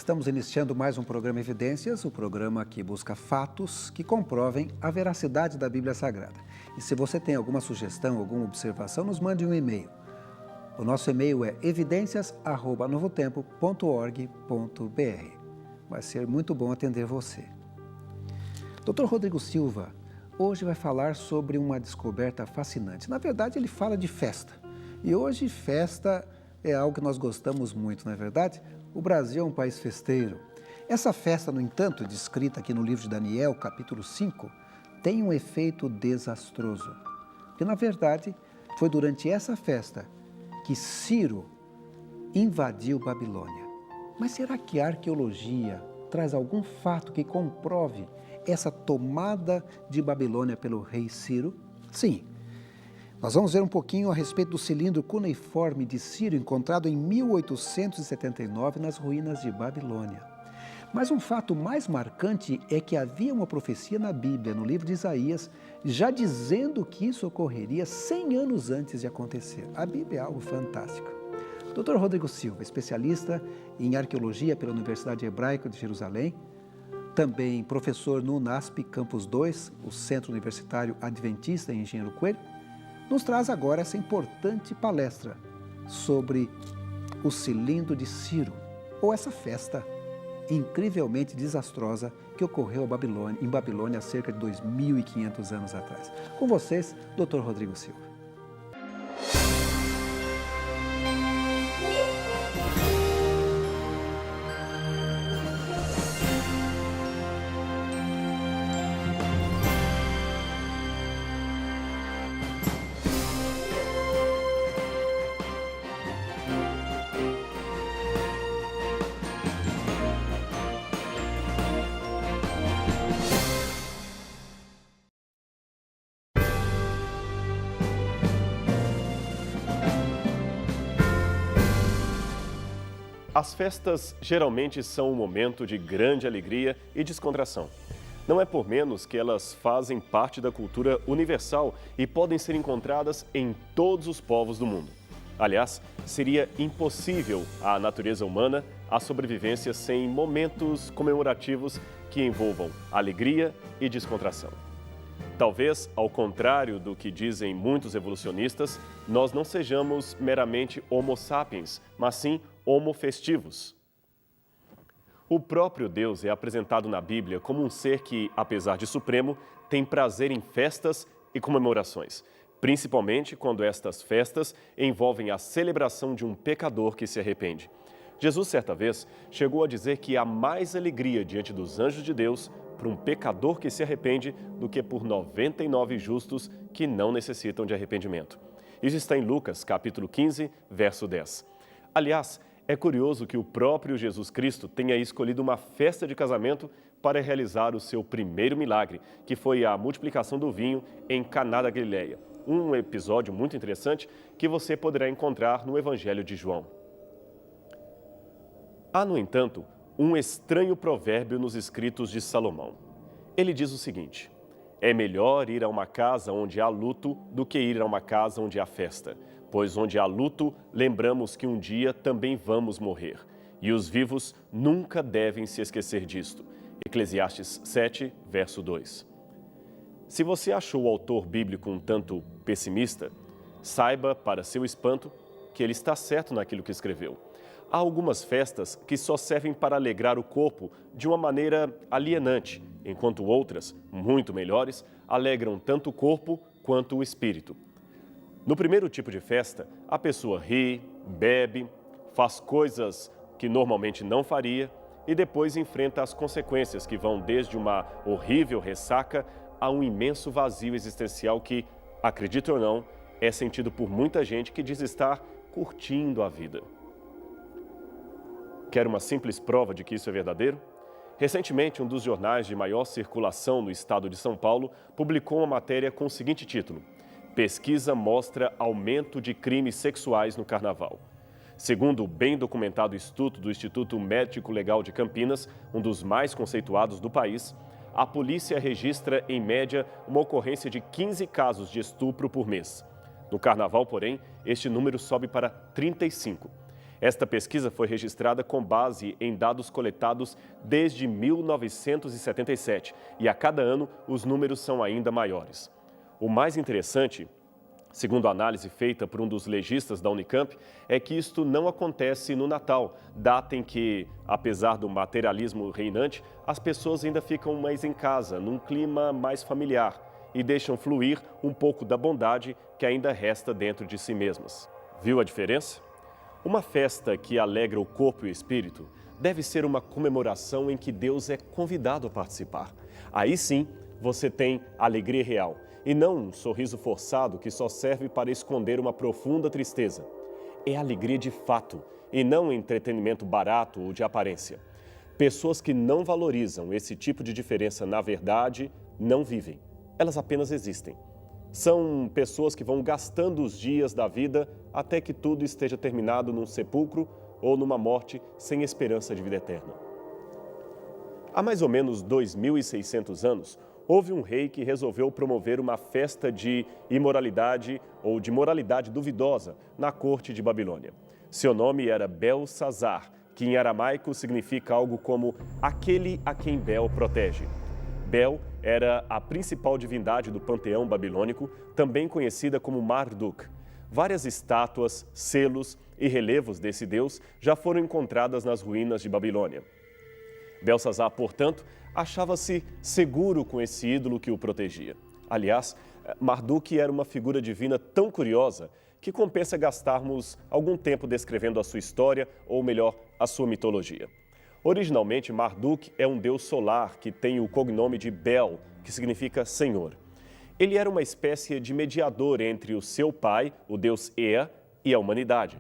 Estamos iniciando mais um programa Evidências, o programa que busca fatos que comprovem a veracidade da Bíblia Sagrada. E se você tem alguma sugestão, alguma observação, nos mande um e-mail. O nosso e-mail é evidencias@novotempo.org.br. Vai ser muito bom atender você. Dr. Rodrigo Silva hoje vai falar sobre uma descoberta fascinante. Na verdade, ele fala de festa. E hoje, festa é algo que nós gostamos muito, não é verdade? O Brasil é um país festeiro. Essa festa, no entanto, descrita aqui no livro de Daniel, capítulo 5, tem um efeito desastroso. Porque, na verdade, foi durante essa festa que Ciro invadiu Babilônia. Mas será que a arqueologia traz algum fato que comprove essa tomada de Babilônia pelo rei Ciro? Sim. Nós vamos ver um pouquinho a respeito do cilindro cuneiforme de Ciro encontrado em 1879 nas ruínas de Babilônia. Mas um fato mais marcante é que havia uma profecia na Bíblia, no livro de Isaías, já dizendo que isso ocorreria 100 anos antes de acontecer. A Bíblia é algo fantástico. Dr. Rodrigo Silva, especialista em arqueologia pela Universidade Hebraica de Jerusalém, também professor no UNASP Campus 2, o Centro Universitário Adventista em Engenheiro Coelho, nos traz agora essa importante palestra sobre o cilindro de Ciro, ou essa festa incrivelmente desastrosa que ocorreu em Babilônia há cerca de 2.500 anos atrás. Com vocês, Dr. Rodrigo Silva. As festas geralmente são um momento de grande alegria e descontração. Não é por menos que elas fazem parte da cultura universal e podem ser encontradas em todos os povos do mundo. Aliás, seria impossível à natureza humana a sobrevivência sem momentos comemorativos que envolvam alegria e descontração. Talvez, ao contrário do que dizem muitos evolucionistas, nós não sejamos meramente homo sapiens, mas sim homo festivos. O próprio Deus é apresentado na Bíblia como um ser que, apesar de supremo, tem prazer em festas e comemorações, principalmente quando estas festas envolvem a celebração de um pecador que se arrepende. Jesus, certa vez, chegou a dizer que há mais alegria diante dos anjos de Deus por um pecador que se arrepende do que por 99 justos que não necessitam de arrependimento. Isso está em Lucas, capítulo 15, verso 10. Aliás, é curioso que o próprio Jesus Cristo tenha escolhido uma festa de casamento para realizar o seu primeiro milagre, que foi a multiplicação do vinho em Caná da Galileia. Um episódio muito interessante que você poderá encontrar no Evangelho de João. Há, no entanto, um estranho provérbio nos escritos de Salomão. Ele diz o seguinte: é melhor ir a uma casa onde há luto do que ir a uma casa onde há festa, pois onde há luto, lembramos que um dia também vamos morrer, e os vivos nunca devem se esquecer disto. Eclesiastes 7, verso 2. Se você achou o autor bíblico um tanto pessimista, saiba, para seu espanto, que ele está certo naquilo que escreveu. Há algumas festas que só servem para alegrar o corpo de uma maneira alienante, enquanto outras, muito melhores, alegram tanto o corpo quanto o espírito. No primeiro tipo de festa, a pessoa ri, bebe, faz coisas que normalmente não faria e depois enfrenta as consequências que vão desde uma horrível ressaca a um imenso vazio existencial que, acredite ou não, é sentido por muita gente que diz estar curtindo a vida. Quer uma simples prova de que isso é verdadeiro? Recentemente, um dos jornais de maior circulação no estado de São Paulo publicou uma matéria com o seguinte título: Pesquisa mostra aumento de crimes sexuais no Carnaval. Segundo o bem documentado estudo do Instituto Médico Legal de Campinas, um dos mais conceituados do país, a polícia registra, em média, uma ocorrência de 15 casos de estupro por mês. No Carnaval, porém, este número sobe para 35. Esta pesquisa foi registrada com base em dados coletados desde 1977 e a cada ano os números são ainda maiores. O mais interessante, segundo a análise feita por um dos legistas da Unicamp, é que isto não acontece no Natal, data em que, apesar do materialismo reinante, as pessoas ainda ficam mais em casa, num clima mais familiar e deixam fluir um pouco da bondade que ainda resta dentro de si mesmas. Viu a diferença? Uma festa que alegra o corpo e o espírito deve ser uma comemoração em que Deus é convidado a participar. Aí sim, você tem alegria real e não um sorriso forçado que só serve para esconder uma profunda tristeza. É alegria de fato e não entretenimento barato ou de aparência. Pessoas que não valorizam esse tipo de diferença na verdade não vivem, elas apenas existem. São pessoas que vão gastando os dias da vida até que tudo esteja terminado num sepulcro ou numa morte sem esperança de vida eterna. Há mais ou menos 2.600 anos, houve um rei que resolveu promover uma festa de imoralidade ou de moralidade duvidosa na corte de Babilônia. Seu nome era Belsazar, que em aramaico significa algo como aquele a quem Bel protege. Bel era a principal divindade do panteão babilônico, também conhecida como Marduk. Várias estátuas, selos e relevos desse deus já foram encontradas nas ruínas de Babilônia. Belsazar, portanto, achava-se seguro com esse ídolo que o protegia. Aliás, Marduk era uma figura divina tão curiosa que compensa gastarmos algum tempo descrevendo a sua história, ou melhor, a sua mitologia. Originalmente, Marduk é um deus solar que tem o cognome de Bel, que significa Senhor. Ele era uma espécie de mediador entre o seu pai, o deus Ea, e a humanidade.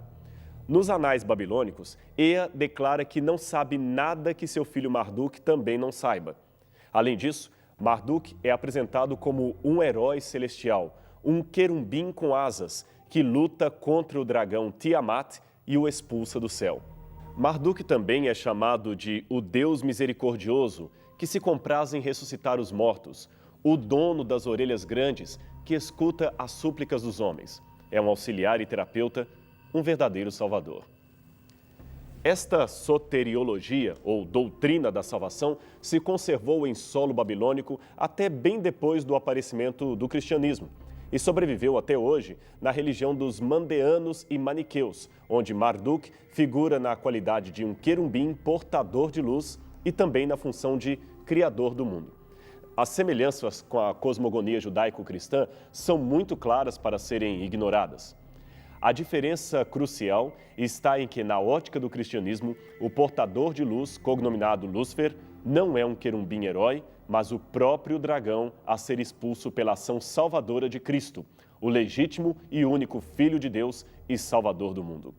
Nos anais babilônicos, Ea declara que não sabe nada que seu filho Marduk também não saiba. Além disso, Marduk é apresentado como um herói celestial, um querumbim com asas, que luta contra o dragão Tiamat e o expulsa do céu. Marduk também é chamado de o Deus misericordioso, que se compraz em ressuscitar os mortos, o dono das orelhas grandes, que escuta as súplicas dos homens. É um auxiliar e terapeuta, um verdadeiro salvador. Esta soteriologia, ou doutrina da salvação, se conservou em solo babilônico até bem depois do aparecimento do cristianismo e sobreviveu até hoje na religião dos mandeanos e maniqueus, onde Marduk figura na qualidade de um querumbim portador de luz e também na função de criador do mundo. As semelhanças com a cosmogonia judaico-cristã são muito claras para serem ignoradas. A diferença crucial está em que, na ótica do cristianismo, o portador de luz, cognominado Lúcifer, não é um querumbim herói, mas o próprio dragão a ser expulso pela ação salvadora de Cristo, o legítimo e único Filho de Deus e Salvador do mundo.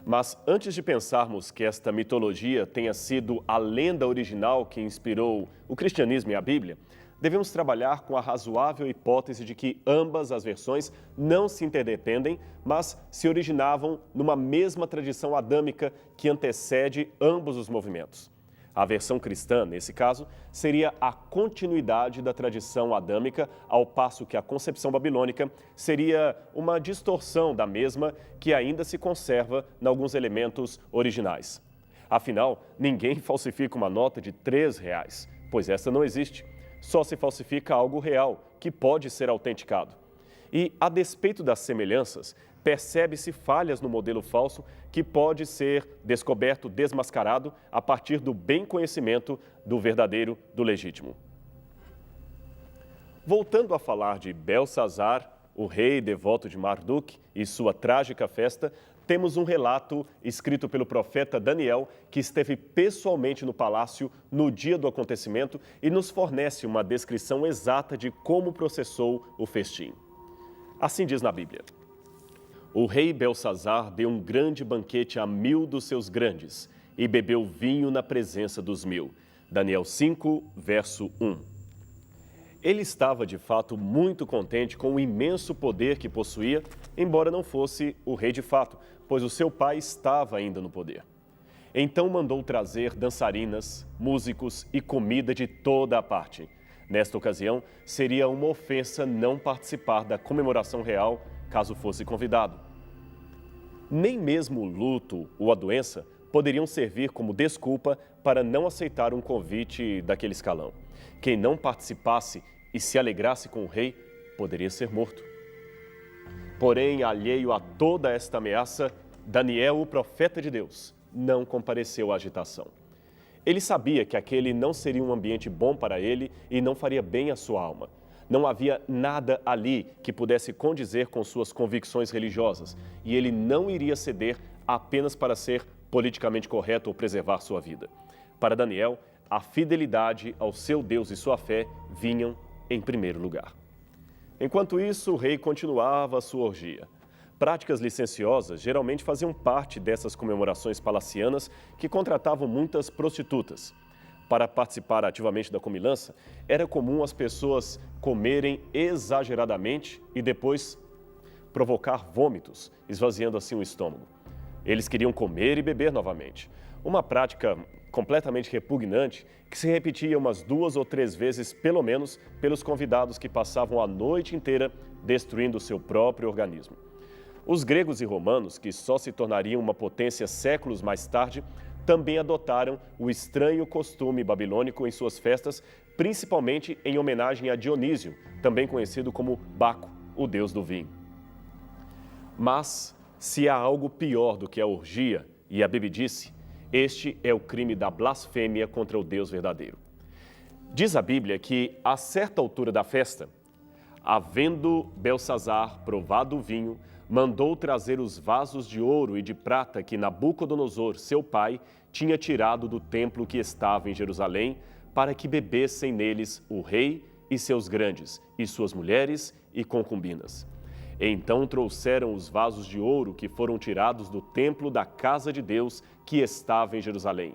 Mas antes de pensarmos que esta mitologia tenha sido a lenda original que inspirou o cristianismo e a Bíblia, devemos trabalhar com a razoável hipótese de que ambas as versões não se interdependem, mas se originavam numa mesma tradição adâmica que antecede ambos os movimentos. A versão cristã, nesse caso, seria a continuidade da tradição adâmica, ao passo que a concepção babilônica seria uma distorção da mesma que ainda se conserva em alguns elementos originais. Afinal, ninguém falsifica uma nota de R$3, pois essa não existe. Só se falsifica algo real, que pode ser autenticado. E, a despeito das semelhanças, percebe-se falhas no modelo falso que pode ser descoberto, desmascarado, a partir do bem conhecimento do verdadeiro, do legítimo. Voltando a falar de Belsazar, o rei devoto de Marduk e sua trágica festa, temos um relato escrito pelo profeta Daniel, que esteve pessoalmente no palácio no dia do acontecimento e nos fornece uma descrição exata de como processou o festim. Assim diz na Bíblia: o rei Belsazar deu um grande banquete a 1000 dos seus grandes e bebeu vinho na presença dos 1000. Daniel 5, verso 1. Ele estava, de fato, muito contente com o imenso poder que possuía, embora não fosse o rei de fato, pois o seu pai estava ainda no poder. Então mandou trazer dançarinas, músicos e comida de toda a parte. Nesta ocasião, seria uma ofensa não participar da comemoração real, caso fosse convidado. Nem mesmo o luto ou a doença poderiam servir como desculpa para não aceitar um convite daquele escalão. Quem não participasse e se alegrasse com o rei poderia ser morto. Porém, alheio a toda esta ameaça, Daniel, o profeta de Deus, não compareceu à agitação. Ele sabia que aquele não seria um ambiente bom para ele e não faria bem à sua alma. Não havia nada ali que pudesse condizer com suas convicções religiosas e ele não iria ceder apenas para ser politicamente correto ou preservar sua vida. Para Daniel, a fidelidade ao seu Deus e sua fé vinham em primeiro lugar. Enquanto isso, o rei continuava a sua orgia. Práticas licenciosas geralmente faziam parte dessas comemorações palacianas que contratavam muitas prostitutas. Para participar ativamente da comilança, era comum as pessoas comerem exageradamente e depois provocar vômitos, esvaziando assim o estômago. Eles queriam comer e beber novamente. Uma prática completamente repugnante que se repetia umas 2 ou 3 vezes, pelo menos, pelos convidados que passavam a noite inteira destruindo o seu próprio organismo. Os gregos e romanos, que só se tornariam uma potência séculos mais tarde, também adotaram o estranho costume babilônico em suas festas, principalmente em homenagem a Dionísio, também conhecido como Baco, o deus do vinho. Mas, se há algo pior do que a orgia e a bebedice, este é o crime da blasfêmia contra o Deus verdadeiro. Diz a Bíblia que, a certa altura da festa, havendo Belsazar provado o vinho, mandou trazer os vasos de ouro e de prata que Nabucodonosor, seu pai, tinha tirado do templo que estava em Jerusalém, para que bebessem neles o rei e seus grandes, e suas mulheres e concubinas. Então trouxeram os vasos de ouro que foram tirados do templo da casa de Deus que estava em Jerusalém.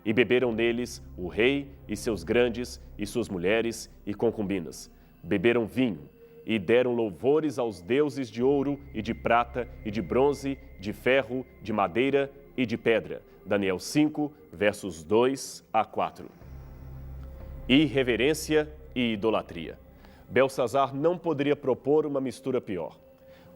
E beberam neles o rei e seus grandes, e suas mulheres e concubinas. Beberam vinho e deram louvores aos deuses de ouro e de prata e de bronze, de ferro, de madeira e de pedra. Daniel 5, versos 2 a 4. Irreverência e idolatria. Belsazar não poderia propor uma mistura pior.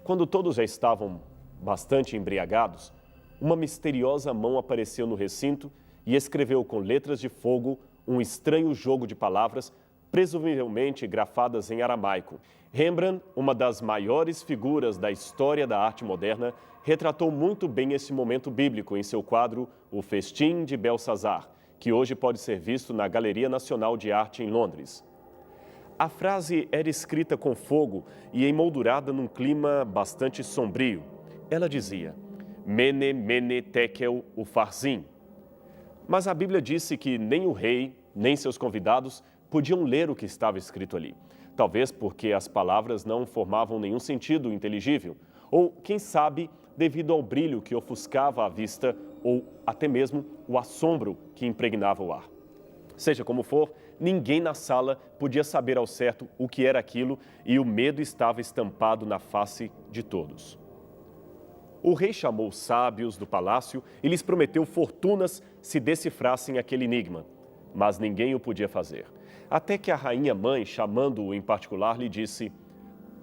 Quando todos já estavam bastante embriagados, uma misteriosa mão apareceu no recinto e escreveu com letras de fogo um estranho jogo de palavras, presumivelmente grafadas em aramaico. Rembrandt, uma das maiores figuras da história da arte moderna, retratou muito bem esse momento bíblico em seu quadro O Festim de Belsazar, que hoje pode ser visto na Galeria Nacional de Arte em Londres. A frase era escrita com fogo e emoldurada num clima bastante sombrio. Ela dizia, Mene, Mene, Tekel, Ufarsin. Mas a Bíblia disse que nem o rei, nem seus convidados podiam ler o que estava escrito ali. Talvez porque as palavras não formavam nenhum sentido inteligível, ou, quem sabe, devido ao brilho que ofuscava a vista, ou até mesmo o assombro que impregnava o ar. Seja como for, ninguém na sala podia saber ao certo o que era aquilo e o medo estava estampado na face de todos. O rei chamou os sábios do palácio e lhes prometeu fortunas se decifrassem aquele enigma, mas ninguém o podia fazer. Até que a rainha-mãe, chamando-o em particular, lhe disse,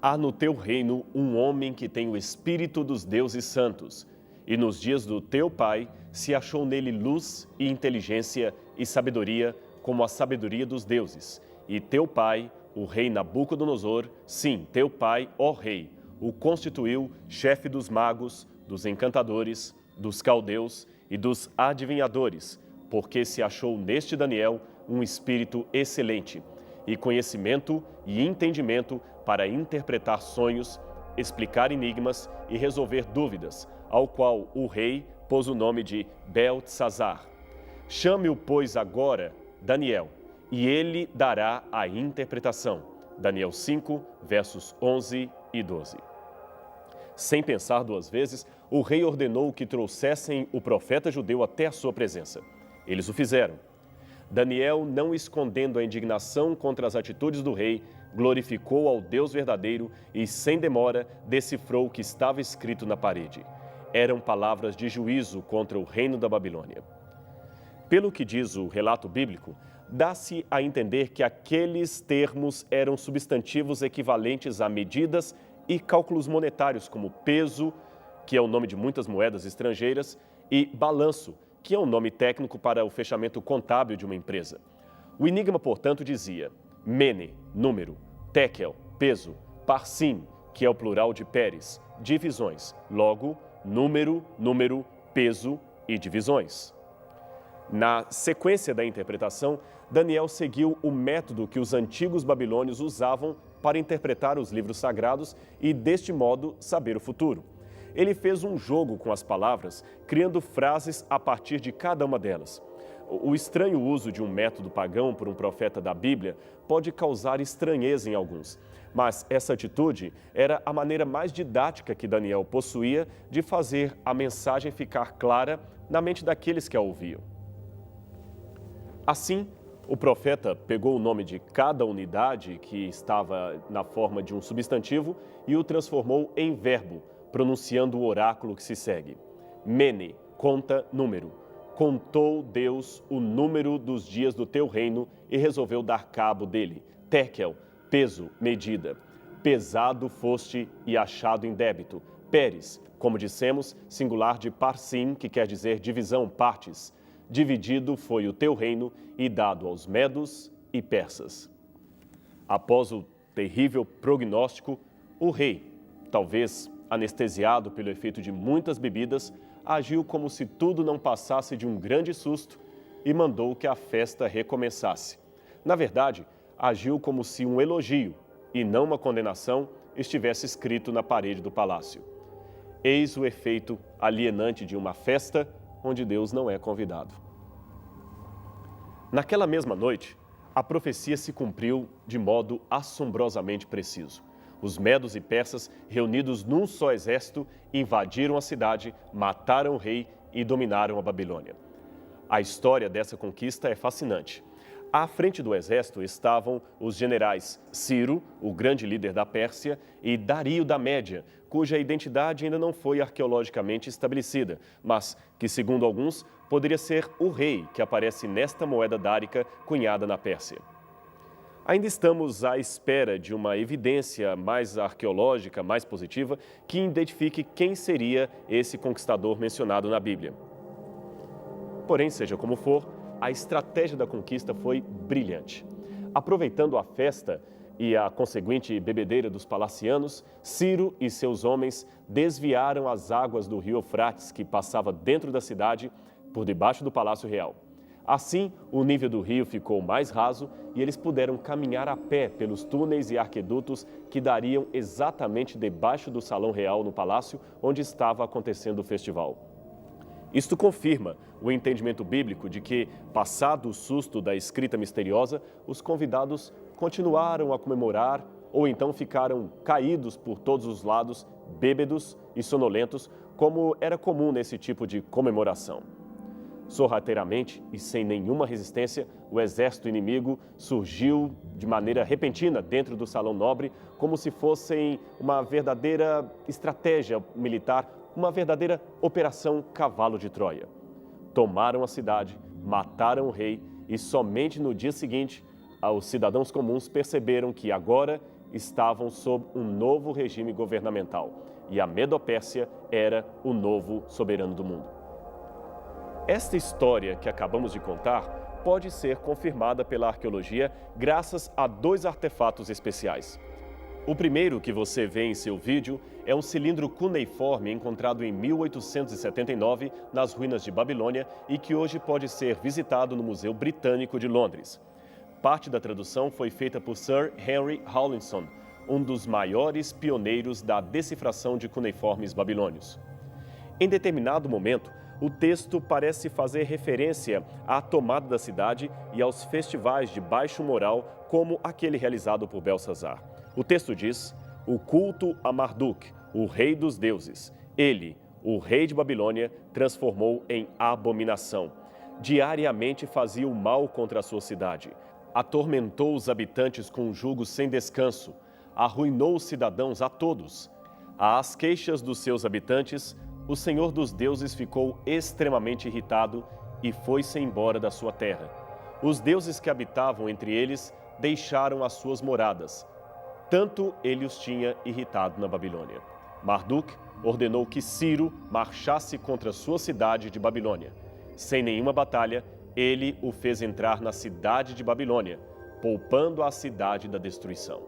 há no teu reino um homem que tem o espírito dos deuses santos, e nos dias do teu pai se achou nele luz e inteligência e sabedoria, como a sabedoria dos deuses. E teu pai, o rei Nabucodonosor, sim, teu pai, ó rei, o constituiu chefe dos magos, dos encantadores, dos caldeus e dos adivinhadores, porque se achou neste Daniel um espírito excelente, e conhecimento e entendimento para interpretar sonhos, explicar enigmas e resolver dúvidas, ao qual o rei pôs o nome de Beltesazar. Chame-o, pois, agora Daniel, e ele dará a interpretação. Daniel 5, versos 11 e 12. Sem pensar 2 vezes, o rei ordenou que trouxessem o profeta judeu até a sua presença. Eles o fizeram. Daniel, não escondendo a indignação contra as atitudes do rei, glorificou ao Deus verdadeiro e, sem demora, decifrou o que estava escrito na parede. Eram palavras de juízo contra o reino da Babilônia. Pelo que diz o relato bíblico, dá-se a entender que aqueles termos eram substantivos equivalentes a medidas e cálculos monetários como peso, que é o nome de muitas moedas estrangeiras, e balanço, que é um nome técnico para o fechamento contábil de uma empresa. O enigma, portanto, dizia mene, número, tekel, peso, parsim, que é o plural de peres, divisões, logo, número, peso e divisões. Na sequência da interpretação, Daniel seguiu o método que os antigos babilônios usavam para interpretar os livros sagrados e, deste modo, saber o futuro. Ele fez um jogo com as palavras, criando frases a partir de cada uma delas. O estranho uso de um método pagão por um profeta da Bíblia pode causar estranheza em alguns, mas essa atitude era a maneira mais didática que Daniel possuía de fazer a mensagem ficar clara na mente daqueles que a ouviam. Assim, o profeta pegou o nome de cada unidade que estava na forma de um substantivo e o transformou em verbo, pronunciando o oráculo que se segue. Mene, conta, número. Contou Deus o número dos dias do teu reino e resolveu dar cabo dele. Tekel, peso, medida. Pesado foste e achado em débito. Peres, como dissemos, singular de parsim, que quer dizer divisão, partes. Dividido foi o teu reino e dado aos medos e persas. Após o terrível prognóstico, o rei, talvez anestesiado pelo efeito de muitas bebidas, agiu como se tudo não passasse de um grande susto e mandou que a festa recomeçasse. Na verdade, agiu como se um elogio e não uma condenação estivesse escrito na parede do palácio. Eis o efeito alienante de uma festa onde Deus não é convidado. Naquela mesma noite, a profecia se cumpriu de modo assombrosamente preciso. Os medos e persas, reunidos num só exército, invadiram a cidade, mataram o rei e dominaram a Babilônia. A história dessa conquista é fascinante. À frente do exército estavam os generais Ciro, o grande líder da Pérsia, e Dario da Média, cuja identidade ainda não foi arqueologicamente estabelecida, mas que, segundo alguns, poderia ser o rei que aparece nesta moeda dárica cunhada na Pérsia. Ainda estamos à espera de uma evidência mais arqueológica, mais positiva, que identifique quem seria esse conquistador mencionado na Bíblia. Porém, seja como for, a estratégia da conquista foi brilhante. Aproveitando a festa e a conseguinte bebedeira dos palacianos, Ciro e seus homens desviaram as águas do rio Eufrates, que passava dentro da cidade, por debaixo do Palácio Real. Assim, o nível do rio ficou mais raso e eles puderam caminhar a pé pelos túneis e arquedutos que dariam exatamente debaixo do Salão Real no palácio onde estava acontecendo o festival. Isto confirma o entendimento bíblico de que, passado o susto da escrita misteriosa, os convidados continuaram a comemorar ou então ficaram caídos por todos os lados, bêbedos e sonolentos, como era comum nesse tipo de comemoração. Sorrateiramente e sem nenhuma resistência, o exército inimigo surgiu de maneira repentina dentro do Salão Nobre, como se fossem uma verdadeira estratégia militar, uma verdadeira operação Cavalo de Troia. Tomaram a cidade, mataram o rei e somente no dia seguinte, os cidadãos comuns perceberam que agora estavam sob um novo regime governamental e a Medo-Pérsia era o novo soberano do mundo. Esta história que acabamos de contar pode ser confirmada pela arqueologia graças a dois artefatos especiais. O primeiro que você vê em seu vídeo é um cilindro cuneiforme encontrado em 1879 nas ruínas de Babilônia e que hoje pode ser visitado no Museu Britânico de Londres. Parte da tradução foi feita por Sir Henry Rawlinson, um dos maiores pioneiros da decifração de cuneiformes babilônios. Em determinado momento, o texto parece fazer referência à tomada da cidade e aos festivais de baixo moral, como aquele realizado por Belsazar. O texto diz: o culto a Marduk, o rei dos deuses. Ele, o rei de Babilônia, transformou em abominação. Diariamente fazia o mal contra a sua cidade. Atormentou os habitantes com um jugo sem descanso. Arruinou os cidadãos a todos. Às queixas dos seus habitantes, o Senhor dos deuses ficou extremamente irritado e foi-se embora da sua terra. Os deuses que habitavam entre eles deixaram as suas moradas. Tanto ele os tinha irritado na Babilônia. Marduk ordenou que Ciro marchasse contra sua cidade de Babilônia. Sem nenhuma batalha, ele o fez entrar na cidade de Babilônia, poupando a cidade da destruição.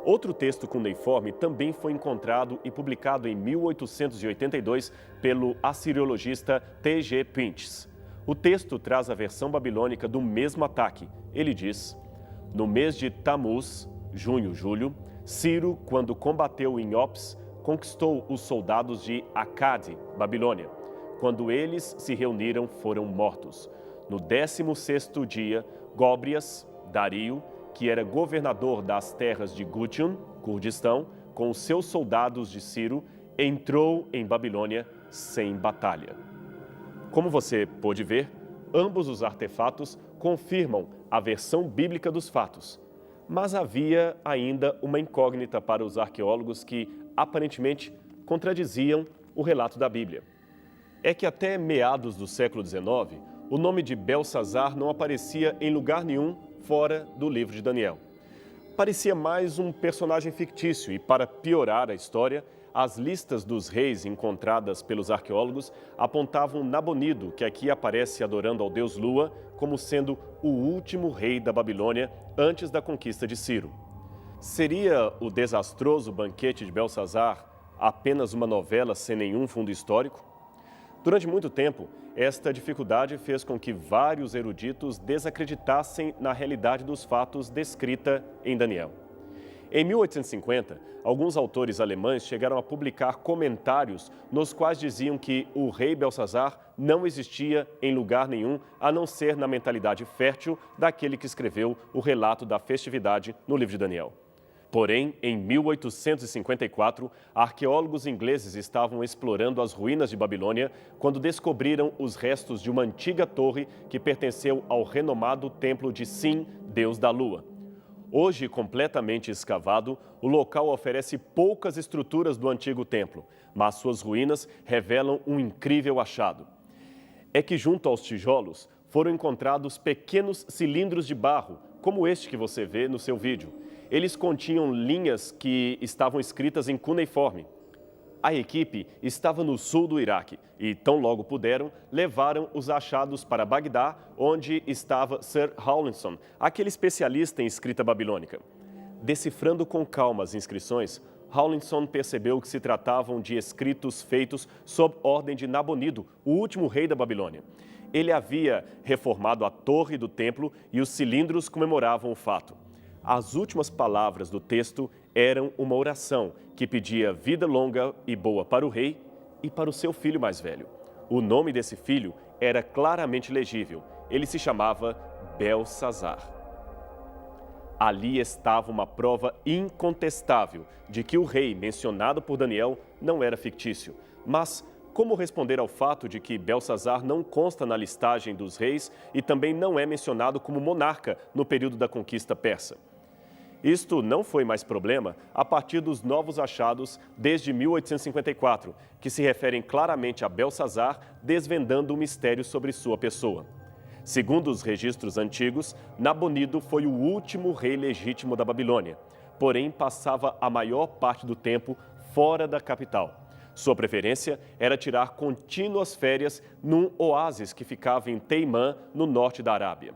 Outro texto cuneiforme também foi encontrado e publicado em 1882 pelo assiriologista T.G. Pinches. O texto traz a versão babilônica do mesmo ataque. Ele diz: no mês de Tamuz, junho-julho, Ciro, quando combateu em Ops, conquistou os soldados de Acade, Babilônia. Quando eles se reuniram, foram mortos. No 16º dia, Góbrias, Dario, que era governador das terras de Gutium, Kurdistão, com os seus soldados de Ciro, entrou em Babilônia sem batalha. Como você pôde ver, ambos os artefatos confirmam a versão bíblica dos fatos. Mas havia ainda uma incógnita para os arqueólogos que, aparentemente, contradiziam o relato da Bíblia. É que até meados do século XIX, o nome de Belsazar não aparecia em lugar nenhum fora do livro de Daniel. Parecia mais um personagem fictício e, para piorar a história, as listas dos reis encontradas pelos arqueólogos apontavam Nabonido, que aqui aparece adorando ao deus Lua, como sendo o último rei da Babilônia antes da conquista de Ciro. Seria o desastroso banquete de Belsazar apenas uma novela sem nenhum fundo histórico? Durante muito tempo, esta dificuldade fez com que vários eruditos desacreditassem na realidade dos fatos descrita em Daniel. Em 1850, alguns autores alemães chegaram a publicar comentários nos quais diziam que o rei Belsazar não existia em lugar nenhum, a não ser na mentalidade fértil daquele que escreveu o relato da festividade no livro de Daniel. Porém, em 1854, arqueólogos ingleses estavam explorando as ruínas de Babilônia quando descobriram os restos de uma antiga torre que pertenceu ao renomado templo de Sin, deus da lua. Hoje completamente escavado, o local oferece poucas estruturas do antigo templo, mas suas ruínas revelam um incrível achado. É que junto aos tijolos foram encontrados pequenos cilindros de barro, como este que você vê no seu vídeo. Eles continham linhas que estavam escritas em cuneiforme. A equipe estava no sul do Iraque e, tão logo puderam, levaram os achados para Bagdá, onde estava Sir Rawlinson, aquele especialista em escrita babilônica. Decifrando com calma as inscrições, Rawlinson percebeu que se tratavam de escritos feitos sob ordem de Nabonido, o último rei da Babilônia. Ele havia reformado a torre do templo e os cilindros comemoravam o fato. As últimas palavras do texto eram uma oração que pedia vida longa e boa para o rei e para o seu filho mais velho. O nome desse filho era claramente legível. Ele se chamava Belsazar. Ali estava uma prova incontestável de que o rei mencionado por Daniel não era fictício. Mas como responder ao fato de que Belsazar não consta na listagem dos reis e também não é mencionado como monarca no período da conquista persa? Isto não foi mais problema a partir dos novos achados desde 1854, que se referem claramente a Belsazar, desvendando o mistério sobre sua pessoa. Segundo os registros antigos, Nabonido foi o último rei legítimo da Babilônia, porém passava a maior parte do tempo fora da capital. Sua preferência era tirar contínuas férias num oásis que ficava em Teimã, no norte da Arábia.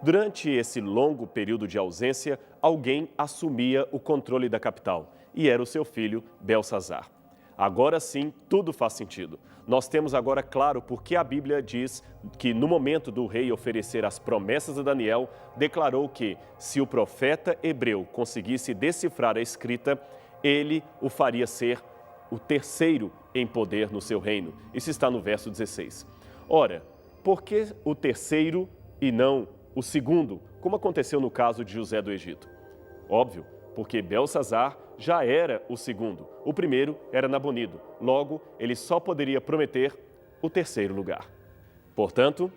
Durante esse longo período de ausência, alguém assumia o controle da capital, e era o seu filho Belsazar. Agora sim, tudo faz sentido. Nós temos agora claro por que a Bíblia diz que no momento do rei oferecer as promessas a Daniel, declarou que, se o profeta hebreu conseguisse decifrar a escrita, ele o faria ser o terceiro em poder no seu reino. Isso está no verso 16. Ora, por que o terceiro e não o segundo, como aconteceu no caso de José do Egito? Óbvio, porque Belsazar já era o segundo. O primeiro era Nabonido. Logo, ele só poderia prometer o terceiro lugar. Portanto,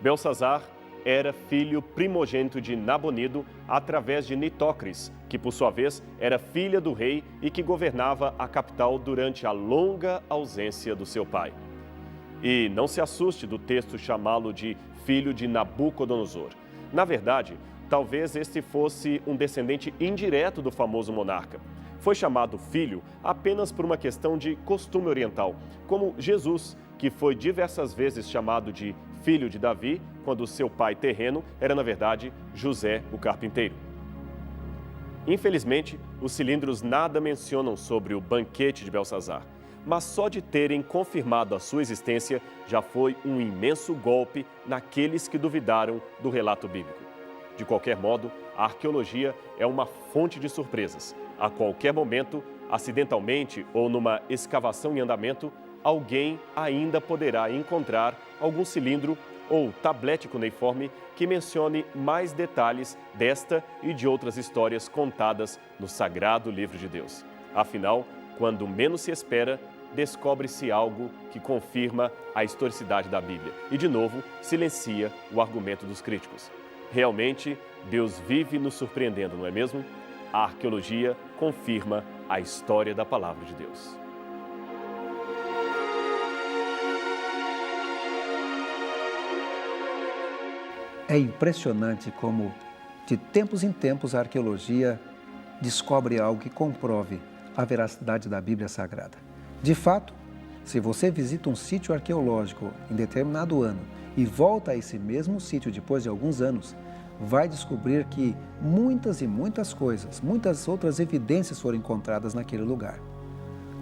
Belsazar era filho primogênito de Nabonido através de Nitocris, que por sua vez era filha do rei e que governava a capital durante a longa ausência do seu pai. E não se assuste do texto chamá-lo de filho de Nabucodonosor. Na verdade, talvez este fosse um descendente indireto do famoso monarca. foi chamado filho apenas por uma questão de costume oriental, como Jesus, que foi diversas vezes chamado de filho de Davi, quando seu pai terreno era, na verdade, José, o carpinteiro. Infelizmente, os cilindros nada mencionam sobre o banquete de Belsazar, mas só de terem confirmado a sua existência já foi um imenso golpe naqueles que duvidaram do relato bíblico. De qualquer modo, a arqueologia é uma fonte de surpresas. A qualquer momento, acidentalmente ou numa escavação em andamento, alguém ainda poderá encontrar algum cilindro ou tablete cuneiforme que mencione mais detalhes desta e de outras histórias contadas no Sagrado Livro de Deus. Afinal, quando menos se espera, descobre-se algo que confirma a historicidade da Bíblia e, de novo, silencia o argumento dos críticos. Realmente, Deus vive nos surpreendendo, não é mesmo? A arqueologia confirma a história da Palavra de Deus. É impressionante como, de tempos em tempos, a arqueologia descobre algo que comprove a veracidade da Bíblia Sagrada. De fato, se você visita um sítio arqueológico em determinado ano e volta a esse mesmo sítio depois de alguns anos, vai descobrir que muitas e muitas coisas, muitas outras evidências foram encontradas naquele lugar.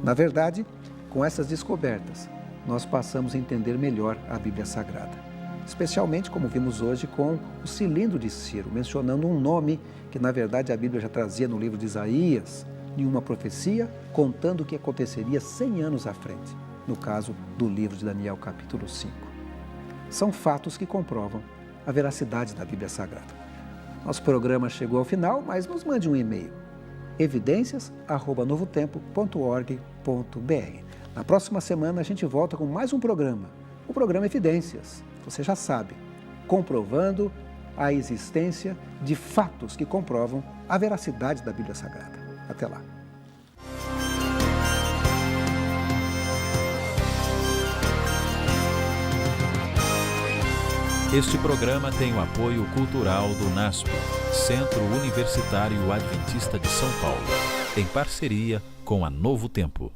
Na verdade, com essas descobertas, nós passamos a entender melhor a Bíblia Sagrada. Especialmente como vimos hoje com o cilindro de Ciro, mencionando um nome que na verdade a Bíblia já trazia no livro de Isaías, em uma profecia contando o que aconteceria 100 anos à frente, no caso do livro de Daniel, capítulo 5. São fatos que comprovam a veracidade da Bíblia Sagrada. Nosso programa chegou ao final, mas nos mande um e-mail, evidências@novotempo.org.br. Na próxima semana a gente volta com mais um programa, o programa Evidências. Você já sabe, comprovando a existência de fatos que comprovam a veracidade da Bíblia Sagrada. Até lá. Este programa tem o apoio cultural do NASP, Centro Universitário Adventista de São Paulo, em parceria com a Novo Tempo.